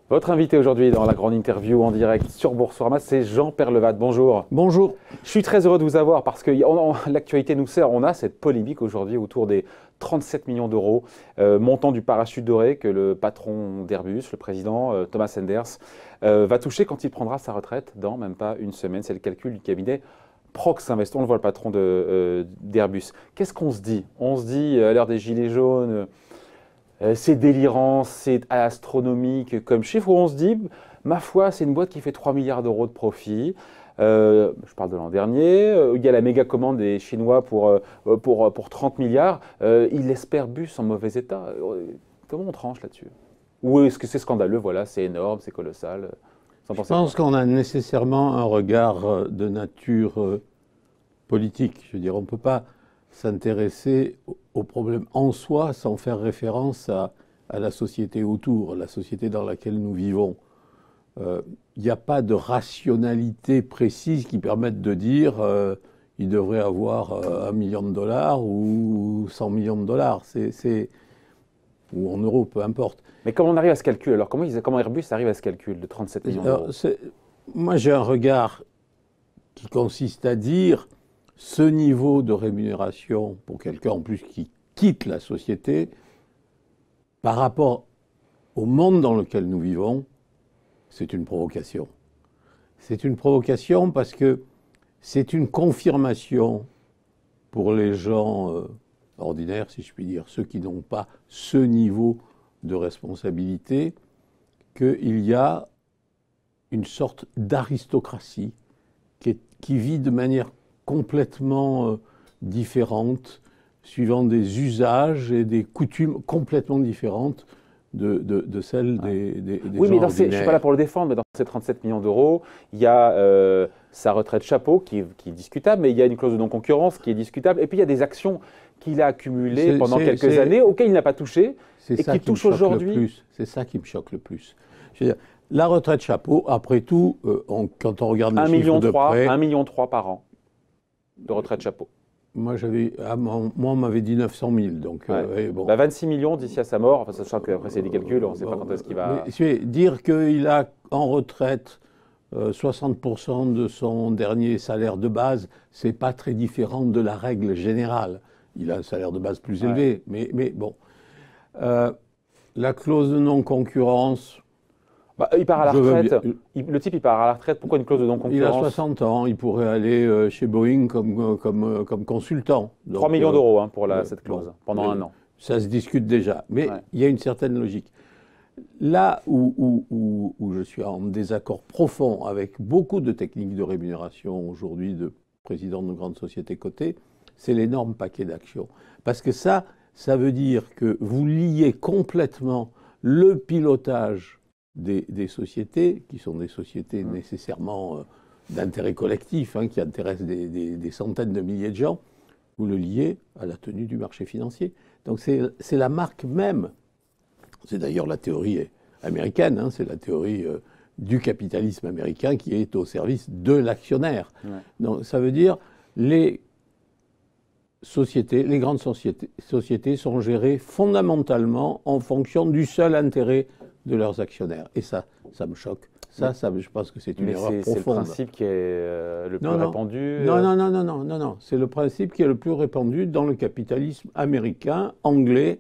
Votre invité aujourd'hui dans la grande interview en direct sur Boursorama, c'est Jean Peyrelevade. Bonjour. Bonjour. Je suis très heureux de vous avoir parce que l'actualité nous sert. On a cette polémique aujourd'hui autour des 37 millions d'euros, montant du parachute doré que le patron d'Airbus, le président Thomas Enders, va toucher quand il prendra sa retraite dans même pas une semaine. C'est le calcul du cabinet Proxinvest. On le voit, le patron d'Airbus. Qu'est-ce qu'on se dit? On se dit, à l'heure des gilets jaunes, c'est délirant, c'est astronomique comme chiffre, où on se dit, ma foi, c'est une boîte qui fait 3 milliards d'euros de profit. Je parle de l'an dernier. Il y a la méga commande des Chinois pour 30 milliards. Ils laissent Airbus en mauvais état. Comment on tranche là-dessus? Ou est-ce que c'est scandaleux? Voilà, c'est énorme, c'est colossal. Je pense qu'on a nécessairement un regard de nature politique. Je veux dire, on ne peut pas s'intéresser au problème en soi sans faire référence à la société autour, la société dans laquelle nous vivons. Il n'y a pas de rationalité précise qui permette de dire il devrait avoir $1 million ou 100 millions de dollars, ou en euros, peu importe. Mais comment on arrive à ce calcul? Alors comment Airbus arrive à ce calcul de 37 millions d'euros? Moi j'ai un regard qui consiste à dire ce niveau de rémunération pour quelqu'un en plus qui quitte la société par rapport au monde dans lequel nous vivons, c'est une provocation. C'est une provocation parce que c'est une confirmation pour les gens ordinaires, si je puis dire, ceux qui n'ont pas ce niveau de responsabilité, qu'il y a une sorte d'aristocratie qui vit de manière complètement différente, suivant des usages et des coutumes complètement différentes de celles des oui, gens mais ordinaires. Je ne suis pas là pour le défendre, mais dans ces 37 millions d'euros, il y a sa retraite chapeau qui est discutable, mais il y a une clause de non-concurrence qui est discutable, et puis il y a des actions qu'il a accumulées pendant quelques années, auxquelles il n'a pas touché, et qui touchent aujourd'hui. C'est ça qui me choque le plus. Je veux dire, la retraite chapeau, après tout, quand on regarde les chiffres de près... 1,3 million par an de retraite chapeau. Moi, on m'avait dit 900 000. Donc, ouais. Bon. 26 millions d'ici à sa mort, enfin, sachant qu'après c'est des calculs, on ne sait pas quand est-ce qu'il va... Dire qu'il a en retraite 60% de son dernier salaire de base, ce n'est pas très différent de la règle générale. Il a un salaire de base plus élevé, mais bon. La clause de non-concurrence... il part à la retraite. Le type, il part à la retraite. Pourquoi une clause de non-concurrence? Il a 60 ans. Il pourrait aller chez Boeing comme consultant. Donc, 3 millions d'euros pour cette clause, pendant un an. Ça se discute déjà. Mais il y a une certaine logique. Là où je suis en désaccord profond avec beaucoup de techniques de rémunération aujourd'hui de présidents de grandes sociétés cotées, c'est l'énorme paquet d'actions. Parce que ça veut dire que vous liez complètement le pilotage des sociétés, qui sont des sociétés nécessairement d'intérêt collectif, qui intéressent des centaines de milliers de gens, vous le liez à la tenue du marché financier. Donc c'est la marque même. C'est d'ailleurs la théorie américaine, c'est la théorie du capitalisme américain qui est au service de l'actionnaire. Ouais. Donc ça veut dire les grandes sociétés sont gérées fondamentalement en fonction du seul intérêt de leurs actionnaires. Et ça me choque. Ça, je pense que c'est une erreur profonde. C'est le principe qui est le plus répandu. Non. C'est le principe qui est le plus répandu dans le capitalisme américain, anglais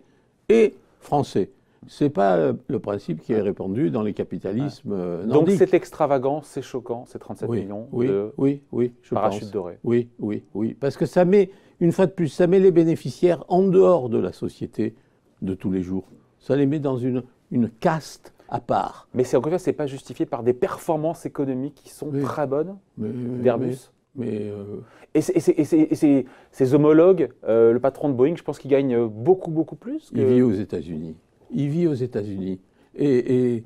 et français. Ce n'est pas le principe qui est répandu dans les capitalismes nordiques. Donc c'est extravagant, c'est choquant, ces 37 millions de parachutes dorés. Oui. Parce que ça met, une fois de plus, ça met les bénéficiaires en dehors de la société de tous les jours. Ça les met dans une caste à part. Mais encore une fois, ce n'est pas justifié par des performances économiques qui sont très bonnes d'Airbus. Et ses homologues, le patron de Boeing, je pense qu'il gagne beaucoup plus. Il vit aux États-Unis. Et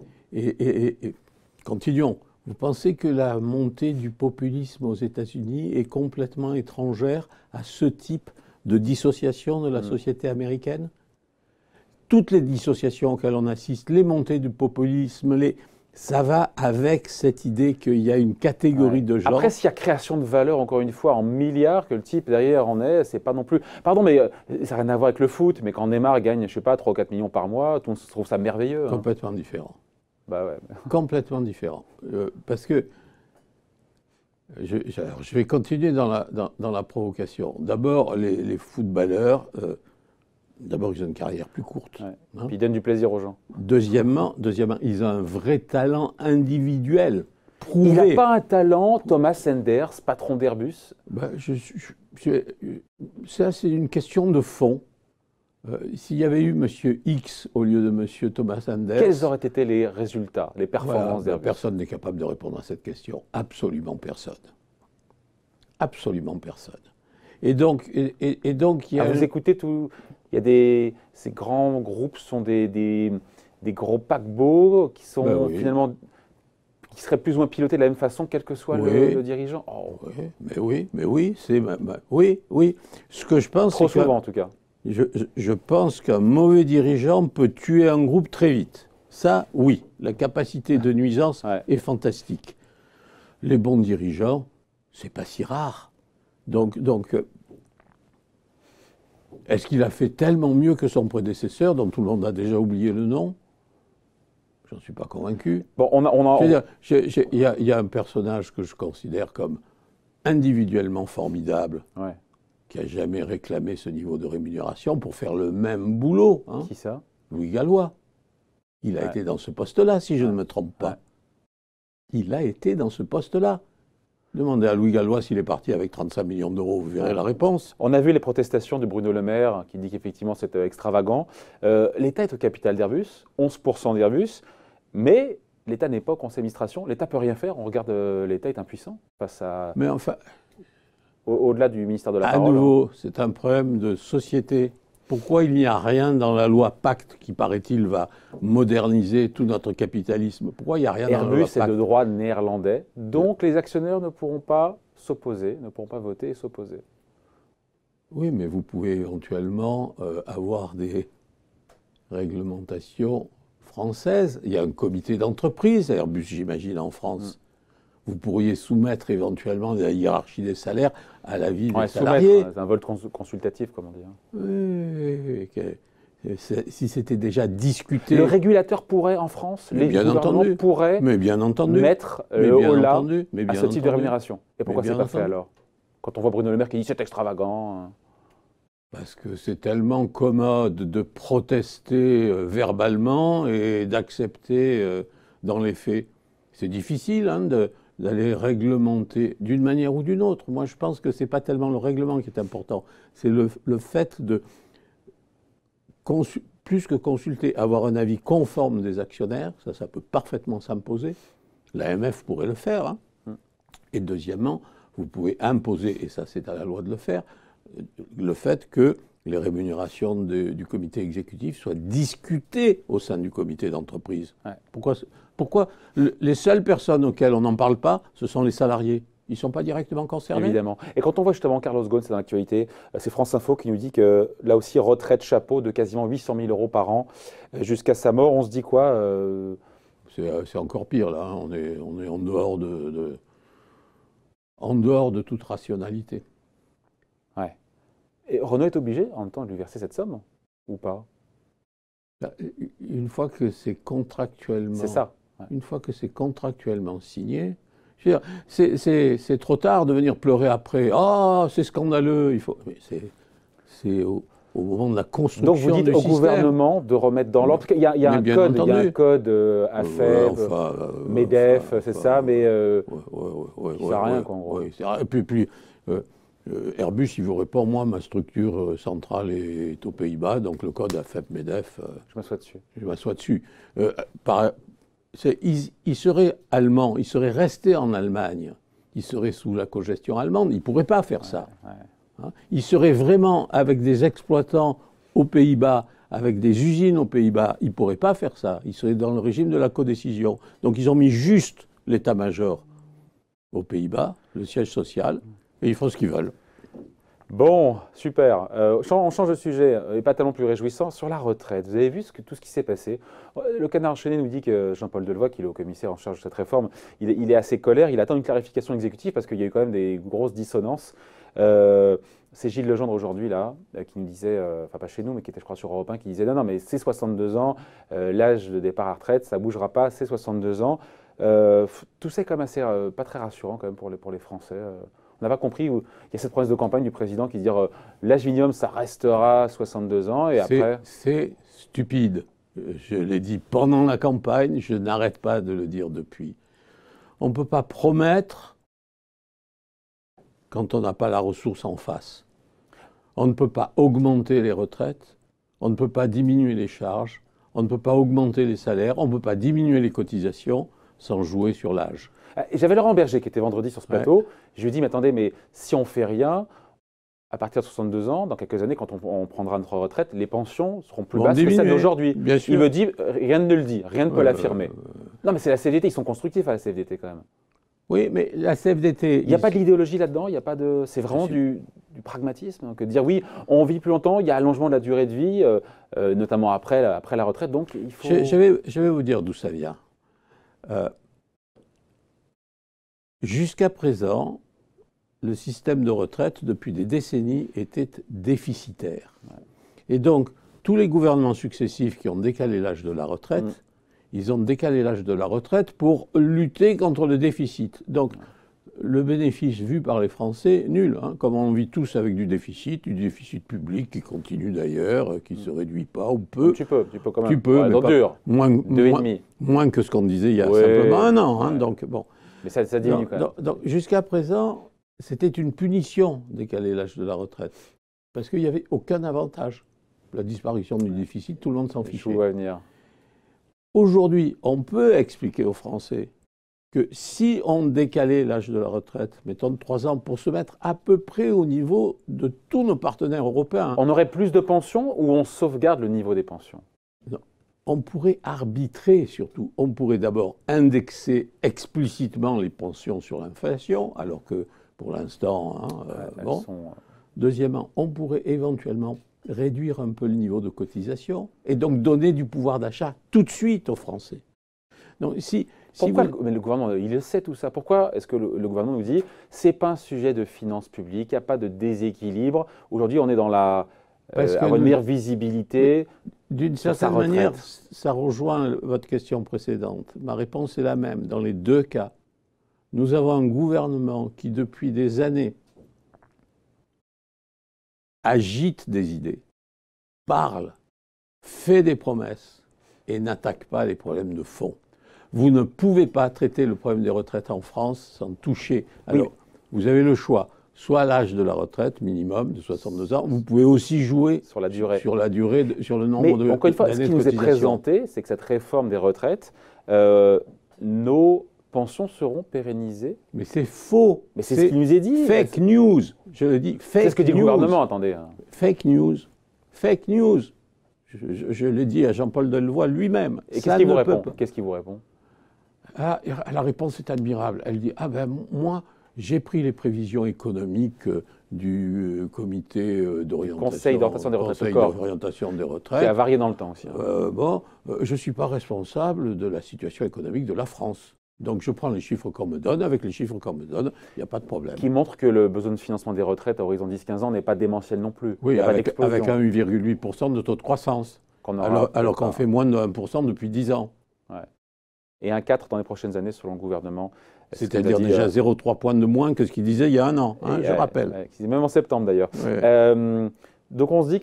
continuons. Vous pensez que la montée du populisme aux États-Unis est complètement étrangère à ce type de dissociation de la société américaine ? Toutes les dissociations auxquelles on assiste, les montées du populisme, ça va avec cette idée qu'il y a une catégorie de gens. Après, s'il y a création de valeur, encore une fois, en milliards, que le type derrière en est, c'est pas non plus. Pardon, mais ça n'a rien à voir avec le foot, mais quand Neymar gagne, je sais pas, 3 ou 4 millions par mois, tout le monde trouve ça merveilleux. Complètement différent. Bah ouais. Complètement différent. Parce que je vais continuer dans la provocation. D'abord, les footballeurs, d'abord, ils ont une carrière plus courte. Ouais. Hein. Puis ils donnent du plaisir aux gens. Deuxièmement, ils ont un vrai talent individuel, prouvé. Il n'a pas un talent, Thomas Sanders, patron d'Airbus. Ben, ça, c'est une question de fond. S'il y avait eu M. X au lieu de M. Thomas Sanders... Quels auraient été les résultats, les performances d'Airbus? Personne n'est capable de répondre à cette question. Absolument personne. Absolument personne. Et donc, il y a... Vous écoutez tout... Il y a ces grands groupes sont des gros paquebots qui sont finalement... qui seraient plus ou moins pilotés de la même façon, quel que soit le dirigeant. Oh. Oui, mais oui, oui. Ce que je pense, trop souvent en tout cas. Je pense qu'un mauvais dirigeant peut tuer un groupe très vite. Ça, oui, la capacité de nuisance est fantastique. Les bons dirigeants, c'est pas si rare. Donc, est-ce qu'il a fait tellement mieux que son prédécesseur, dont tout le monde a déjà oublié le nom? J'en suis pas convaincu. Bon, il y a un personnage que je considère comme individuellement formidable. Ouais. Qui n'a jamais réclamé ce niveau de rémunération pour faire le même boulot. Hein. Qui ça? Louis Gallois. Il a été dans ce poste-là, si je ne me trompe pas. Il a été dans ce poste-là. Demandez à Louis Gallois s'il est parti avec 35 millions d'euros, vous verrez la réponse. On a vu les protestations de Bruno Le Maire, qui dit qu'effectivement c'est extravagant. L'État est au capital d'Airbus, 11% d'Airbus, mais l'État n'est pas au conseil d'administration. L'État ne peut rien faire. On regarde, l'État est impuissant face à... Mais enfin... Au-delà du ministère de la Parole. À nouveau, c'est un problème de société. Pourquoi il n'y a rien dans la loi Pacte qui, paraît-il, va moderniser tout notre capitalisme? Pourquoi il n'y a rien dans la loi Pacte? Airbus est de droit néerlandais, donc les actionnaires ne pourront pas s'opposer, ne pourront pas voter et s'opposer. Oui, mais vous pouvez éventuellement avoir des réglementations françaises. Il y a un comité d'entreprise, Airbus, j'imagine, en France. Vous pourriez soumettre éventuellement la hiérarchie des salaires à l'avis des salariés. C'est un vote consultatif, comme on dit. Oui, si c'était déjà discuté... Le régulateur pourrait, en France, les gouvernements pourraient mettre au-là à ce type de rémunération. Et pourquoi c'est pas fait alors? Quand on voit Bruno Le Maire qui dit c'est extravagant. Parce que c'est tellement commode de protester verbalement et d'accepter dans les faits. C'est difficile d'aller réglementer d'une manière ou d'une autre. Moi, je pense que ce n'est pas tellement le règlement qui est important. C'est le fait de, plus que consulter, avoir un avis conforme des actionnaires. Ça peut parfaitement s'imposer. L'AMF pourrait le faire. Hein. Et deuxièmement, vous pouvez imposer, et ça c'est à la loi de le faire, le fait que les rémunérations du comité exécutif soient discutées au sein du comité d'entreprise. Ouais. Pourquoi les seules personnes auxquelles on n'en parle pas, ce sont les salariés? Ils ne sont pas directement concernés? Évidemment. Et quand on voit justement Carlos Ghosn, c'est dans l'actualité, c'est France Info qui nous dit que là aussi, retraite chapeau de quasiment 800 000 euros par an jusqu'à sa mort. On se dit quoi C'est encore pire là, hein. On est en dehors de toute rationalité. Ouais. Et Renault est obligé en même temps de lui verser cette somme ou pas? Une fois que c'est contractuellement... C'est ça. Ouais. Une fois que c'est contractuellement signé, je veux dire, c'est trop tard de venir pleurer après. Ah, c'est scandaleux. C'est au moment de la construction. Donc vous dites au gouvernement de remettre dans l'ordre. Il y a un code AFEP, MEDEF, c'est ça, mais ça sert à rien, quoi, en gros. Et puis Airbus, il vous répond, moi, ma structure centrale est aux Pays-Bas, donc le code AFEP-MEDEF... je m'assois dessus. Je m'assois dessus. Il serait allemand, il serait resté en Allemagne, il serait sous la cogestion allemande, il ne pourrait pas faire ça. Hein, il serait vraiment avec des exploitants aux Pays-Bas, avec des usines aux Pays-Bas, il ne pourrait pas faire ça. Il serait dans le régime de la codécision. Donc ils ont mis juste l'état-major aux Pays-Bas, le siège social, et ils font ce qu'ils veulent. Bon, super. On change de sujet, et pas tellement plus réjouissant, sur la retraite. Vous avez vu tout ce qui s'est passé. Le Canard enchaîné nous dit que Jean-Paul Delevoye, qui est le commissaire en charge de cette réforme, il est assez colère. Il attend une clarification exécutive parce qu'il y a eu quand même des grosses dissonances. C'est Gilles Legendre aujourd'hui, là, qui nous disait, enfin pas chez nous, mais qui était, je crois, sur Europe 1, qui disait non, non, mais c'est 62 ans, l'âge de départ à retraite, ça ne bougera pas, c'est 62 ans. Tout ça est quand même assez, pas très rassurant quand même pour les Français. On n'a pas compris où il y a cette promesse de campagne du président qui dit l'âge minimum, ça restera 62 ans et après. C'est stupide. Je l'ai dit pendant la campagne, je n'arrête pas de le dire depuis. On ne peut pas promettre quand on n'a pas la ressource en face. On ne peut pas augmenter les retraites, on ne peut pas diminuer les charges, on ne peut pas augmenter les salaires, on ne peut pas diminuer les cotisations sans jouer sur l'âge. J'avais Laurent Berger qui était vendredi sur ce plateau. Ouais. Je lui ai dit, mais attendez, mais si on fait rien, à partir de 62 ans, dans quelques années, quand on prendra notre retraite, les pensions seront plus basses que celles d'aujourd'hui. Il me dit, rien ne le dit, rien ne peut l'affirmer. Non, mais c'est la CFDT, ils sont constructifs à la CFDT quand même. Oui, mais la CFDT... Il n'y a pas de l'idéologie là-dedans, il y a pas de... C'est vraiment du pragmatisme, que de dire oui, on vit plus longtemps, il y a allongement de la durée de vie, notamment après la retraite, donc il faut... Je vais vous dire d'où ça vient. Jusqu'à présent, le système de retraite, depuis des décennies, était déficitaire. Et donc, tous les gouvernements successifs qui ont décalé l'âge de la retraite, ils ont décalé l'âge de la retraite pour lutter contre le déficit. Donc, le bénéfice vu par les Français, nul. Hein, comme on vit tous avec du déficit public qui continue d'ailleurs, qui ne se réduit pas ou peu. Tu peux quand même. Tu peux, mais pas, moins que ce qu'on disait il y a simplement un an. Hein, donc, bon. Mais ça diminue quand même. Donc, jusqu'à présent, c'était une punition décaler l'âge de la retraite. Parce qu'il n'y avait aucun avantage. La disparition du déficit, tout le monde s'en fichait. Aujourd'hui, on peut expliquer aux Français que si on décalait l'âge de la retraite, mettons de 3 ans, pour se mettre à peu près au niveau de tous nos partenaires européens. On aurait plus de pensions ou on sauvegarde le niveau des pensions? Non. On pourrait arbitrer surtout. On pourrait d'abord indexer explicitement les pensions sur l'inflation, alors que pour l'instant, bon. Deuxièmement, on pourrait éventuellement réduire un peu le niveau de cotisation et donc donner du pouvoir d'achat tout de suite aux Français. Donc, mais le gouvernement, il le sait tout ça. Pourquoi est-ce que le gouvernement nous dit c'est pas un sujet de finances publiques, il n'y a pas de déséquilibre? Aujourd'hui, on est dans la meilleure visibilité. D'une certaine manière, ça rejoint votre question précédente. Ma réponse est la même. Dans les deux cas, nous avons un gouvernement qui, depuis des années, agite des idées, parle, fait des promesses et n'attaque pas les problèmes de fond. Vous ne pouvez pas traiter le problème des retraites en France sans toucher. Alors, vous avez le choix. Soit l'âge de la retraite minimum de 62 ans, vous pouvez aussi jouer sur la durée, sur le nombre de. Mais encore une fois, ce qui nous est présenté, c'est que cette réforme des retraites, nos pensions seront pérennisées. Mais c'est faux. Mais c'est ce qui nous est dit. Fake news. Je le dis. Fake news. C'est ce que dit le gouvernement. Attendez. Fake news. Fake news. Je l'ai dit à Jean-Paul Delevoye lui-même. Et qu'est-ce qu'il vous répond? Qu'est-ce qu'il vous répond? La réponse est admirable. Elle dit moi. J'ai pris les prévisions économiques du comité d'orientation. Conseil d'orientation des retraites. Conseil d'orientation des retraites. Qui a varié dans le temps aussi. Je ne suis pas responsable de la situation économique de la France. Donc je prends les chiffres qu'on me donne. Avec les chiffres qu'on me donne, il n'y a pas de problème. Qui montre que le besoin de financement des retraites à horizon 10-15 ans n'est pas démentiel non plus. Oui, avec un 8,8% de taux de croissance. Alors qu'on fait moins de 1% depuis 10 ans. Ouais. Et un 4 dans les prochaines années selon le gouvernement. C'est-à-dire déjà 0,3 points de moins que ce qu'il disait il y a un an, je rappelle. Même en septembre d'ailleurs. Ouais. Donc on se dit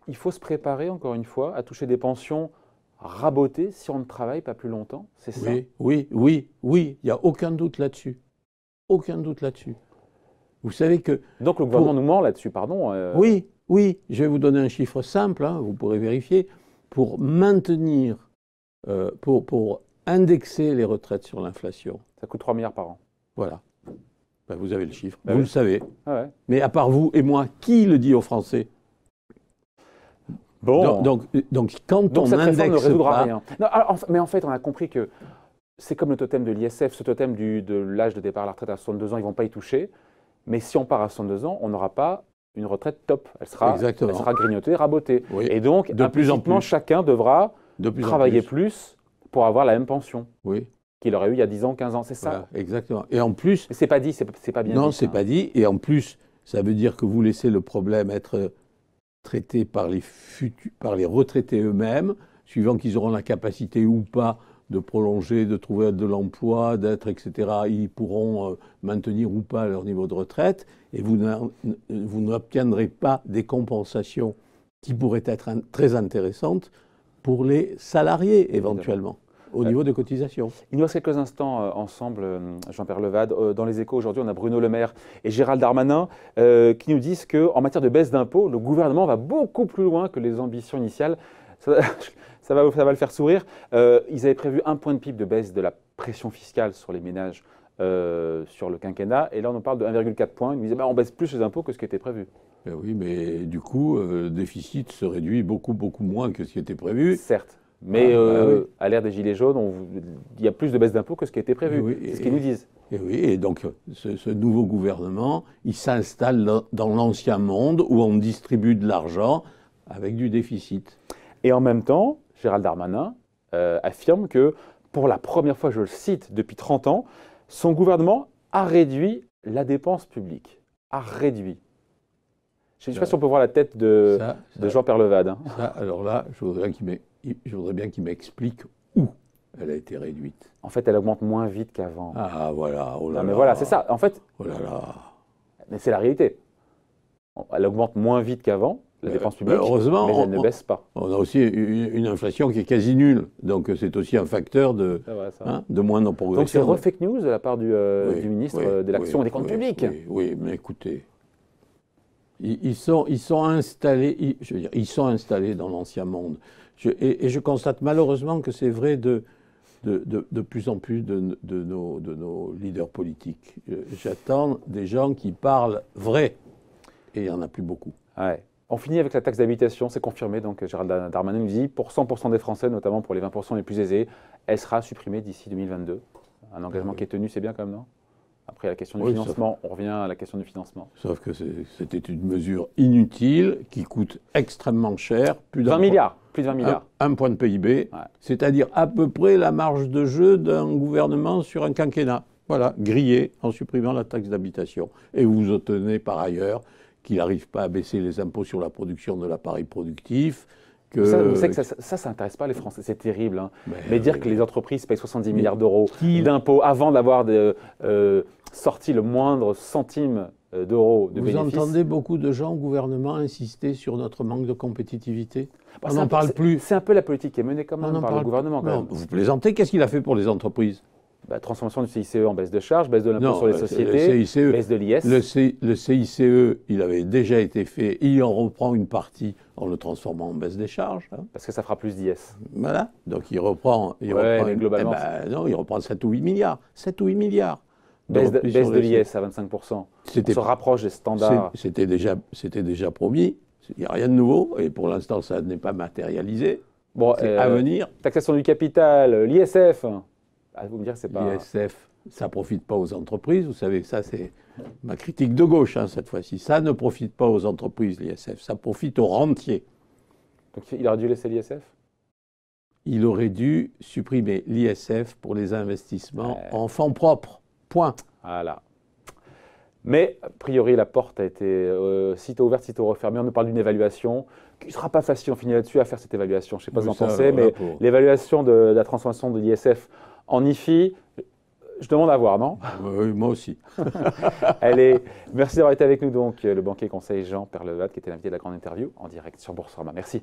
qu'il faut se préparer encore une fois à toucher des pensions rabotées si on ne travaille pas plus longtemps, c'est ça? Oui, il n'y a aucun doute là-dessus. Aucun doute là-dessus. Vous savez que... Donc le gouvernement nous ment là-dessus, pardon. Oui, je vais vous donner un chiffre simple, vous pourrez vérifier. Pour maintenir, pour indexer les retraites sur l'inflation. Ça coûte 3 milliards par an. Voilà. Vous avez le chiffre. Vous le savez. Ah ouais. Mais à part vous et moi, qui le dit aux Français? Bon. Donc quand on cette réforme ne résoudra pas... rien. Non, mais en fait, on a compris que c'est comme le totem de l'ISF, ce totem de l'âge de départ à la retraite à 62 ans, ils ne vont pas y toucher. Mais si on part à 62 ans, on n'aura pas une retraite top. Elle sera grignotée, rabotée. Oui. Et donc, de plus en plus, chacun devra travailler plus pour avoir la même pension qu'il aurait eu il y a 10 ans, 15 ans. C'est ça? Voilà, exactement. Et en plus... C'est pas dit, c'est pas bien dit. Non, c'est pas dit. Et en plus, ça veut dire que vous laissez le problème être traité par les retraités eux-mêmes, suivant qu'ils auront la capacité ou pas de prolonger, de trouver de l'emploi, etc. Ils pourront maintenir ou pas leur niveau de retraite, et vous n'obtiendrez pas des compensations qui pourraient être très intéressantes pour les salariés, éventuellement, au niveau des cotisations. Il nous reste quelques instants ensemble, Jean-Pierre Levade. Dans les Échos, aujourd'hui, on a Bruno Le Maire et Gérald Darmanin qui nous disent qu'en matière de baisse d'impôts, le gouvernement va beaucoup plus loin que les ambitions initiales. Ça va le faire sourire. Ils avaient prévu 1 point de PIB de baisse de la pression fiscale sur les ménages sur le quinquennat. Et là, on en parle de 1,4 points. Ils nous disaient on baisse plus les impôts que ce qui était prévu. Ben oui, mais du coup, le déficit se réduit beaucoup moins que ce qui était prévu. Certes. Mais à l'ère des Gilets jaunes, il y a plus de baisse d'impôts que ce qui était prévu. Oui, c'est ce qu'ils nous disent. Et oui, et donc ce nouveau gouvernement, il s'installe dans l'ancien monde où on distribue de l'argent avec du déficit. Et en même temps, Gérald Darmanin affirme que, pour la première fois, je le cite, depuis 30 ans, son gouvernement a réduit la dépense publique. A réduit. Je ne sais pas si on peut voir la tête de Jean-Pierre Levade. Hein. Alors là, je voudrais bien qu'il m'explique où elle a été réduite. En fait, elle augmente moins vite qu'avant. Ah, voilà. Oh là non, mais là. voilà, c'est ça. En fait, oh là là. Mais c'est la réalité. Elle augmente moins vite qu'avant, la dépense publique, heureusement, mais elle ne baisse pas. On a aussi une inflation qui est quasi nulle. Donc, c'est aussi un facteur de moindre progression. Donc, c'est refake news de la part du ministre de l'Action et des Comptes publics. Oui, mais écoutez... Ils sont installés dans l'ancien monde. Et je constate malheureusement que c'est vrai de plus en plus de nos leaders politiques. J'attends des gens qui parlent vrai. Et il n'y en a plus beaucoup. Ouais. On finit avec la taxe d'habitation, c'est confirmé. Donc Gérald Darmanin nous dit, pour 100% des Français, notamment pour les 20% les plus aisés, elle sera supprimée d'ici 2022. Un engagement qui est tenu, c'est bien quand même, non ? Après, la question du financement, on revient à la question du financement. Sauf que c'était une mesure inutile qui coûte extrêmement cher. Plus de 20 milliards. Un point de PIB, c'est-à-dire à peu près la marge de jeu d'un gouvernement sur un quinquennat. Voilà, grillé en supprimant la taxe d'habitation. Et vous obtenez par ailleurs qu'il n'arrive pas à baisser les impôts sur la production de l'appareil productif. Vous savez que ça n'intéresse pas les Français, c'est terrible. Hein. Mais dire que les entreprises payent 70 milliards d'euros d'impôts avant d'avoir sorti le moindre centime d'euros de bénéfices. Vous entendez beaucoup de gens au gouvernement insister sur notre manque de compétitivité. On n'en parle plus. C'est un peu la politique qui est menée quand même par le gouvernement. Quand même. Vous plaisantez, qu'est-ce qu'il a fait pour les entreprises ? Transformation du CICE en baisse de charges, baisse de l'impôt sur les sociétés, baisse de l'IS. Le CICE, il avait déjà été fait, il en reprend une partie en le transformant en baisse des charges. Hein. Parce que ça fera plus d'IS. Voilà, donc il reprend... globalement... non, il reprend 7 ou 8 milliards. 7 ou 8 milliards. Baisse de l'IS à 25%. On se rapproche des standards. C'était déjà promis, il n'y a rien de nouveau, et pour l'instant ça n'est pas matérialisé. Bon, c'est à venir. Taxation du capital, l'ISF... vous me dire, c'est pas... L'ISF, ça ne profite pas aux entreprises. Vous savez, ça, c'est ma critique de gauche, hein, cette fois-ci. Ça ne profite pas aux entreprises, l'ISF. Ça profite aux rentiers. Donc, il aurait dû laisser l'ISF ? Il aurait dû supprimer l'ISF pour les investissements en fonds propres. Point. Voilà. Mais, a priori, la porte a été sitôt ouverte, sitôt refermée. On nous parle d'une évaluation qui ne sera pas facile. On finit là-dessus à faire cette évaluation. Je ne sais pas ce que vous en pensez, mais l'évaluation de la transformation de l'ISF en IFI, je demande à voir, non ? Oui, moi aussi. Allez, merci d'avoir été avec nous, donc, le banquier conseil Jean-Pierre Levade, qui était l'invité de la grande interview en direct sur Boursorama. Merci.